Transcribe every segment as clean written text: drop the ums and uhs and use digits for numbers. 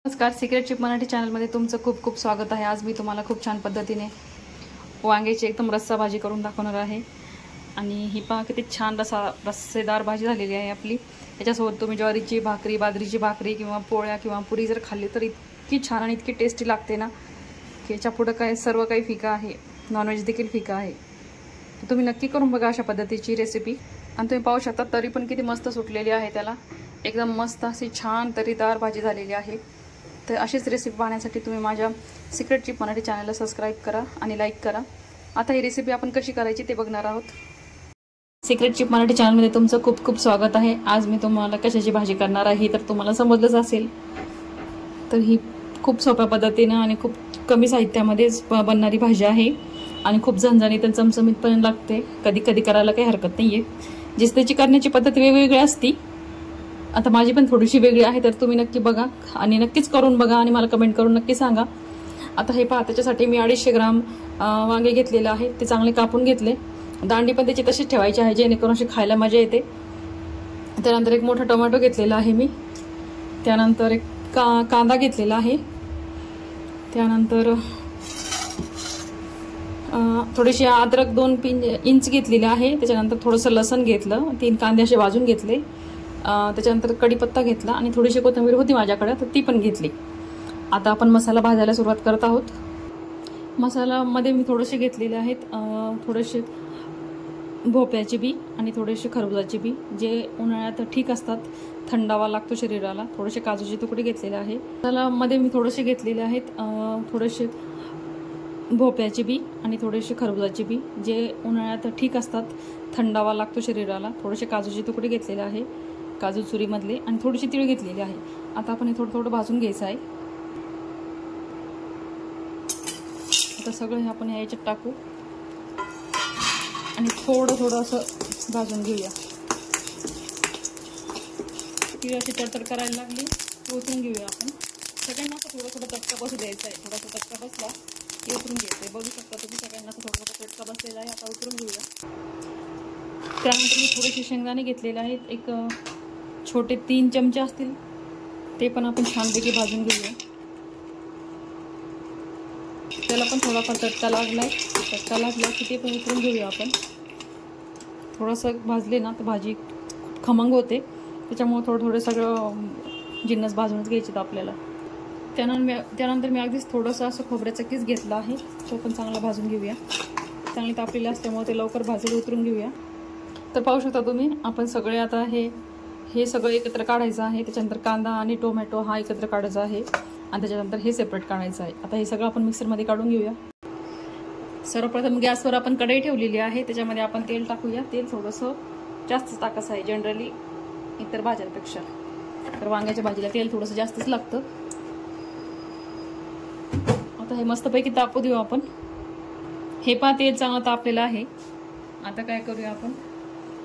नमस्कार, secret chip Marathi चॅनलमध्ये तुमचं खूप खूप स्वागत आहे। आज मी तुम्हाला खूप छान पद्धतीने वांग्याची एकदम रस्सा भाजी करून दाखवणार आहे। आणि ही पहा किती छान रस्सेदार भाजी झालेली आहे आपली। याच्यासोबत तुम्ही ज्वारीची भाकरी, बाजरीची भाकरी किंवा पोळ्या किंवा पुरी जर खाल्ली तर इतकी छान आणि इतकी टेस्टी लागते ना की याच्या पुढे काय सर्व काही फिका आहे, नॉनव्हेज देखील फिका आहे। तर तुम्ही नक्की करून बघा अशा पद्धतीची रेसिपी। आणि तुम्ही पाहू शकता तरी पण किती मस्त सुटलेली आहे, त्याला एकदम मस्त अशी छान तरीदार भाजी झालेली आहे। तर अशीच रेसिपी पाहण्यासाठी तुम्ही माझ्या सिक्रेट चिप मराठी चॅनलला सबस्क्राइब करा आणि लाईक करा। आता ही रेसिपी आपण कशी करायची ते बघणार आहोत। सिक्रेट चिप मराठी चॅनलमध्ये तुमचं खूप खूप स्वागत आहे। आज मी तुम्हाला कशाची भाजी करणार आहे तर तुम्हाला समजलंच असेल। तर ही खूप सोप्या पद्धतीने आणि खूप कमी साहित्यामध्ये बनणारी भाजी आहे आणि खूप झणझणीत आणि चमचमीत पण लागते। कधी कधी करायला काही हरकत नाहीये। जिस त्याची करण्याची पद्धत वेगवेगळी असते। आता माझी पण थोडीशी वेगळी आहे, तर तुम्ही नक्की बघा आणि नक्कीच करून बघा आणि मला कमेंट करून नक्की सांगा। आता हे पहा, त्याच्यासाठी मी 250 ग्राम वांगे घेतलेले आहेत। ते चांगले कापून घेतले। दांडी पण त्याची तशीच ठेवायची आहे जेणेकरून अशी खायला मजा येते। त्यानंतर एक मोठा टोमॅटो घेतलेला आहे मी। त्यानंतर एक कांदा घेतलेला आहे। त्यानंतर थोडीशी अद्रक 2 इंच घेतलेली आहे। त्याच्यानंतर थोडंसं लसण घेतलं, 3 कांदे असे भाजून घेतले। त्याच्यानंतर कढीपत्ता घेतला आणि थोडीशी कोथिंबीर होती माझ्याकडे तर ती पण घेतली। आता आपण मसाला भाजायला सुरुवात करत आहोत। मसाल्यामध्ये मी थोडेसे घेतलेले आहेत, थोडेसे भोपळ्याचे बी आणि थोडेसे खरबुजाचे बी, जे उन्हाळ्यात ठीक असतात, थंडावा लागतो शरीराला। थोडेसे काजूचे तुकडे घेतलेले आहे। मसाल्यामध्ये मी थोडेसे घेतलेले आहेत, थोडेसे भोपळ्याचे बी आणि थोडेसे खरबुजाचे बी, जे उन्हाळ्यात ठीक असतात, थंडावा लागतो शरीराला। थोडेसे काजूचे तुकडे घेतलेले आहे, काजू चुरीमधले, आणि थोडीशी तीळ घेतलेली आहे। आता आपण हे थोडं थोडं भाजून घ्यायचं आहे। आता सगळं हे आपण याच्यात टाकू आणि थोडं थोडं असं भाजून घेऊया। तीळ अशी तडतड करायला लागली उतरून घेऊया आपण। सगळ्यांना असं थोडं थोडं चटका बसू द्यायचा आहे। थोडासा चटका बसला की उतरून घ्यायचं। बघू शकता तुम्ही सगळ्यांना असं थोडं थोडं चटका बसलेला आहे। आता उतरून घेऊया। त्यानंतर मी थोडेसे शेंगदाणे घेतलेले आहेत, एक छोटे 3 चमचे असतील, ते पण आपण छानपैकी भाजून घेऊया। त्याला पण थोडाफार चटका लागलाय, चटका लागला की ते पण उतरून घेऊया आपण। थोडंसं भाजले ना तर भाजी खमंग होते, त्याच्यामुळे थोडं थोडं सगळं जिन्नस भाजूनच घ्यायचे आपल्याला। त्यानंतर मी अगदीच थोडंसं असं खोबऱ्याचा किस घेतला आहे, तो पण चांगला भाजून घेऊया। चांगली तापलेली असल्यामुळे ते लवकर भाजून उतरून घेऊया। तर पाहू शकता तुम्ही, आपण सगळे आता हे सगळं एकत्र काढायचं आहे। त्याच्यानंतर कांदा आणि टोमॅटो हा एकत्र काढायचा आहे आणि त्याच्यानंतर हे सेपरेट काढायचं आहे। आता हे सगळं आपण मिक्सरमध्ये काढून घेऊया। सर्वप्रथम गॅसवर आपण कढई ठेवलेली आहे, त्याच्यामध्ये आपण तेल टाकूया। तेल थोडंसं जास्त टाकायचं आहे जनरली इतर भाज्यांपेक्षा, तर वांग्याच्या भाजीला तेल थोडंसं जास्तच लागतं। आता हे मस्तपैकी तापू देऊ आपण। हे पहा, तेल चांगलं तापलेलं आहे। आता काय करूया आपण,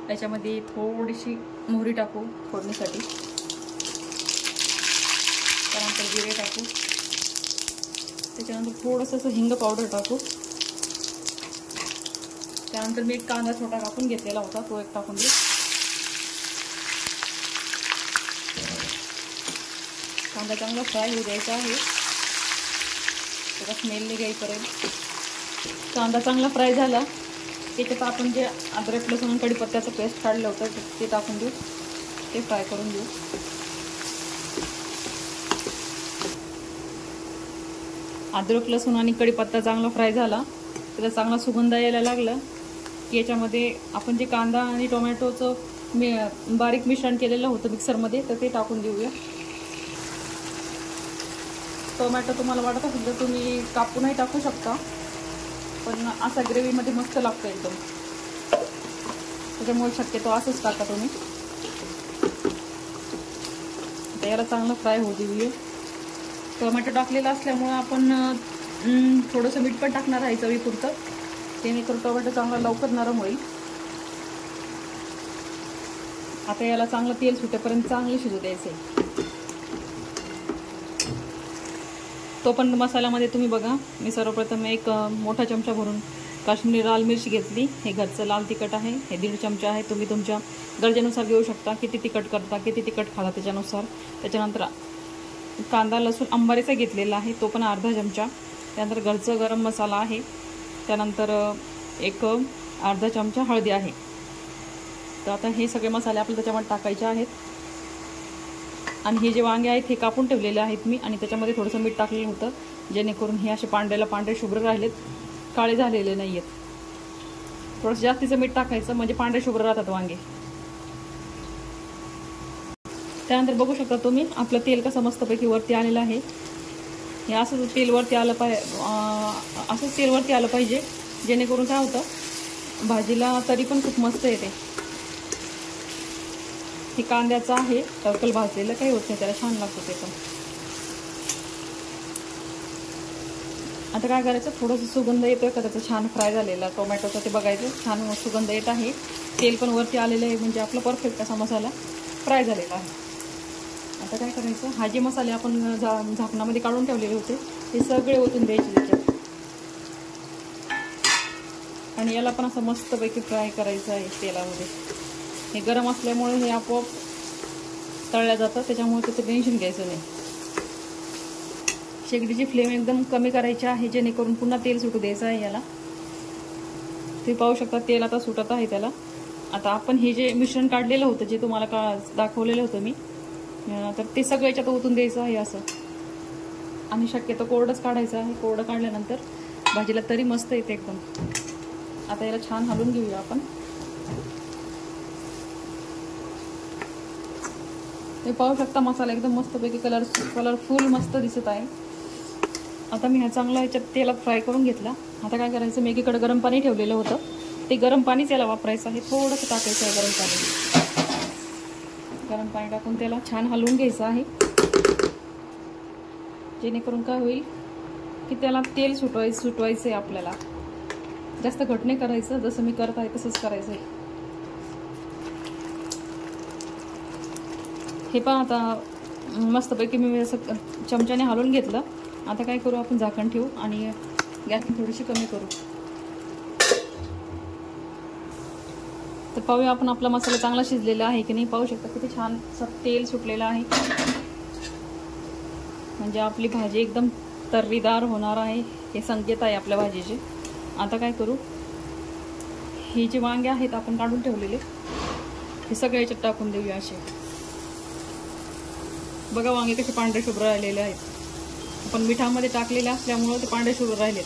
त्याच्यामध्ये थोडीशी मोहरी टाकू फोडणीसाठी। त्यानंतर जिरे टाकू, त्याच्यानंतर थोडंसं असं हिंग पावडर टाकू। त्यानंतर मी एक कांदा छोटा कापून घेतलेला होता, तो एक टाकून देऊ। कांदा चांगला फ्राय होऊ द्यायचा आहे, त्याचा स्मेल निघेपर्यंत। कांदा चांगला फ्राय झाला, त्याच्यात आपण जे अद्रक लसूण आणि कढीपत्त्याचं पेस्ट काढलं होतं ते टाकून देऊ, ते फ्राय करून देऊ। अद्रक लसूण आणि कढीपत्ता चांगला फ्राय झाला, त्याला चांगला सुगंध यायला लागला की याच्यामध्ये आपण जे कांदा आणि टोमॅटोचं बारीक मिश्रण केलेलं होतं मिक्सरमध्ये, तर ते टाकून देऊया। टोमॅटो तुम्हाला वाटत असेल तर तुम्ही कापूनही टाकू शकता, पण असा ग्रेव्हीमध्ये मस्त लागतं एकदम, त्याच्यामुळे शक्यतो असंच टाका तुम्ही। याला चांगलं फ्राय होऊ देऊया। टोमॅटो टाकलेला असल्यामुळे आपण थोडंसं मीठ पण टाकणार आहे चवीपुरतं, जेणेकरून टोमॅटो चांगला लवकर नरम होईल। आता याला चांगलं तेल सुटेपर्यंत चांगले शिजू द्यायचे। तो पण मसाल्यामध्ये तुम्ही बघा, मी सर्वप्रथम एक मोठा चमचा भरून काश्मीरी लाल मिरची घेतली। हे घरचं लाल तिखट आहे, हे 1.5 चमचा आहे। तुम्ही तुमच्या गरजेनुसार घेऊ शकता, किती तिखट करता, किती तिखट खाता त्याच्यानुसार। त्याच्यानंतर कांदा लसूण अंबारीचा घेतलेला आहे, तो पण अर्धा चमचा. त्यानंतर घरचं गरम मसाला आहे. त्यानंतर एक अर्धा चमचा हळदी आहे. तर आता हे सगळे मसाले आपल्याला त्याच्यामध्ये टाकायचे आहेत. आणि हे जे वांगे आहेत हे कापून ठेवलेले आहेत मी, आणि त्याच्यामध्ये थोडंसं मीठ टाकलेलं होतं, जेणेकरून हे असे पांढरे शुभ्र राहिलेत, काळे झालेले नाही आहेत. थोडंसं जास्तीचं मीठ टाकायचं म्हणजे पांढरे शुभ्र राहतात वांगे. त्यानंतर बघू शकता तुम्ही आपलं तेल कसं मस्तपैकी वरती आलेलं आहे. हे असंच तेल वरती आलं असंच तेल वरती आलं पाहिजे, जेणेकरून काय होतं भाजीला तरी पण खूप मस्त येते. हे कांद्याचं आहे टर्कल भाजलेलं, काही होत नाही त्याला, छान लागतं ते पण. आता काय करायचं, थोडंसं सुगंध येतोय का त्याचा छान फ्राय झालेला टोमॅटोचा, ते बघायचं. छान सुगंध येत आहे, तेल पण वरती आलेलं आहे, म्हणजे आपला परफेक्ट असा मसाला फ्राय झालेला आहे. आता काय करायचं, हा जे मसाले आपण झाकणामध्ये काढून ठेवलेले होते ते सगळे ओतून द्यायचे त्याच्यात. आणि याला पण असं मस्तपैकी फ्राय करायचं आहे तेलामध्ये. हे गरम असल्यामुळे हे आपोआप तळल्या जातं, त्याच्यामुळे त्याचं टेन्शन घ्यायचं नाही. शेगडीची फ्लेम एकदम कमी करायची आहे, जेणेकरून पुन्हा तेल सुटू द्यायचं आहे याला. ते पाहू शकता तेल आता सुटत आहे त्याला. आता आपण हे जे मिश्रण काढलेलं होतं, जे तुम्हाला दाखवलेलं होतं मी, तर ते सगळं याच्यात ओतून द्यायचं आहे असं. आणि शक्यतो कोरडंच काढायचं आहे. कोरडं काढल्यानंतर भाजीला तरी मस्त येते एकदम. आता याला छान हलवून घेऊया आपण. हे पाहू शकता मसाला एकदम मस्तपैकी कलरफुल मस्त दिसत आहे. आता मी हा चांगला याच्यात तेलात फ्राय करून घेतला. आता काय करायचं, मी एकीकडे गरम पाणी ठेवलेलं होतं, ते गरम पाणीच याला वापरायचं आहे. थोडंसं टाकायचं आहे गरम पाणी टाकून त्याला छान हलवून घ्यायचं आहे, जेणेकरून काय होईल की त्याला तेल सुटवायचं आहे आपल्याला. जास्त घट नाही करायचं, जसं मी करत आहे तसंच करायचं आहे. हे पण आता मस्तपैकी मी असं चमच्याने हलवून घेतलं. आता काय करू, आपण झाकण ठेवू आणि गॅस थोडीशी कमी करू. तर पाहूया आपण आपला मसाला चांगला शिजलेला आहे की नाही. पाहू शकता किती छान तेल सुटलेलं आहे, म्हणजे आपली भाजी एकदम तर्रीदार होणार आहे, हे संकेत आहे आपल्या भाजीचे. आता काय करू, हे जे वांगे आहेत आपण काढून ठेवलेले हे सगळे याच्यात टाकून देऊया असे. बघा वांगे कसे पांढरे शुभ्र राहिलेले आहेत, आपण मिठामध्ये टाकलेले असल्यामुळं ते पांढरे शुभ्र राहिलेत.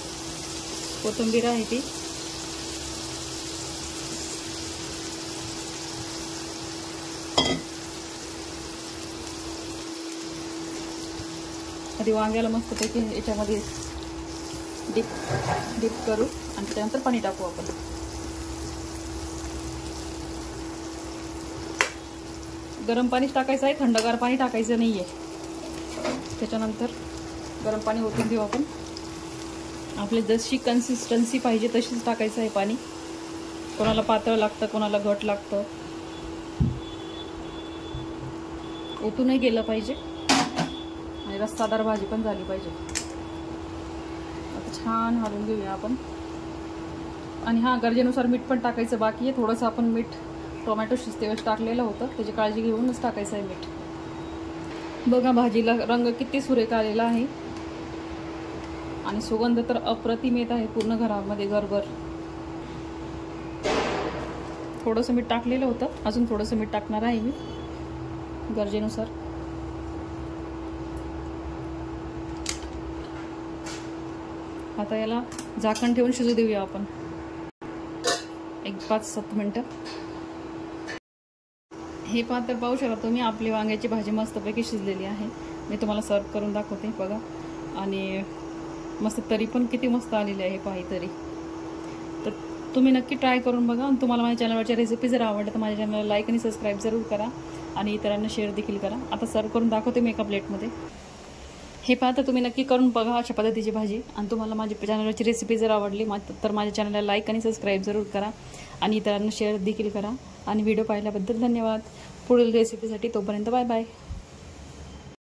कोथिंबीर आहे ती, आधी वांग्याला मस्तपैकी याच्यामध्ये डीप करू आणि त्यानंतर पाणी टाकू आपण. गरम पाणीच टाकायचं आहे, थंडगार पाणी टाकायचं नाही आहे. त्याच्यानंतर गरम पाणी ओतून देऊ आपण. आपली जशी कन्सिस्टन्सी पाहिजे तशीच टाकायचं आहे पाणी. कोणाला पातळ लागतं, कोणाला घट लागतं, ओतूनही गेलं पाहिजे आणि रस्सादार भाजी पण झाली पाहिजे. आता छान हलवून घेऊया आपण. आणि हां, गरजेनुसार मीठ पण टाकायचं बाकी आहे. थोडंसं आपण मीठ टोमॅटो शिजतेवेळेस टाकलेलं होतं, त्याची काळजी घेऊनच टाकायचं आहे मीठ. बघा भाजीला रंग किती सुरेख आलेला आहे आणि सुगंध तर अप्रतिम येत आहे पूर्ण घरामध्ये घरभर. थोडंसं मीठ टाकलेलं होतं, अजून थोडंसं मीठ टाकणार आहे मी गरजेनुसार. आता याला झाकण ठेवून शिजू देऊया आपण एक 5-7 मिनटं. हे पात्र पाहू शकता तुम्ही, आपली वांग्याची भाजी मस्तपैकी शिजलेली आहे. मी तुम्हाला सर्व करून दाखवते बघा. आणि मस्त तरी पण किती मस्त आलेली आहे पाही तरी. तर तुम्ही नक्की ट्राय करून बघा. आणि तुम्हाला माझ्या चॅनलवरच्या रेसिपी जर आवडल्या तर माझ्या चॅनलला लाईक आणि सबस्क्राईब जरूर करा आणि इतरांना शेअर देखील करा. आता सर्व करून दाखवते मी एका प्लेटमध्ये. हे पाहता तुम्ही नक्की करून बघा अशा पद्धतीची भाजी. आणि तुम्हाला माझ्या चॅनलवरची रेसिपी जर आवडली तर माझ्या चॅनलला लाईक आणि सबस्क्राईब जरूर करा आणि इतरांना शेअर देखील करा. आणि व्हिडिओ पाहिल्याबद्दल धन्यवाद. पुढील रेसिपीसाठी तोपर्यंत बाय बाय.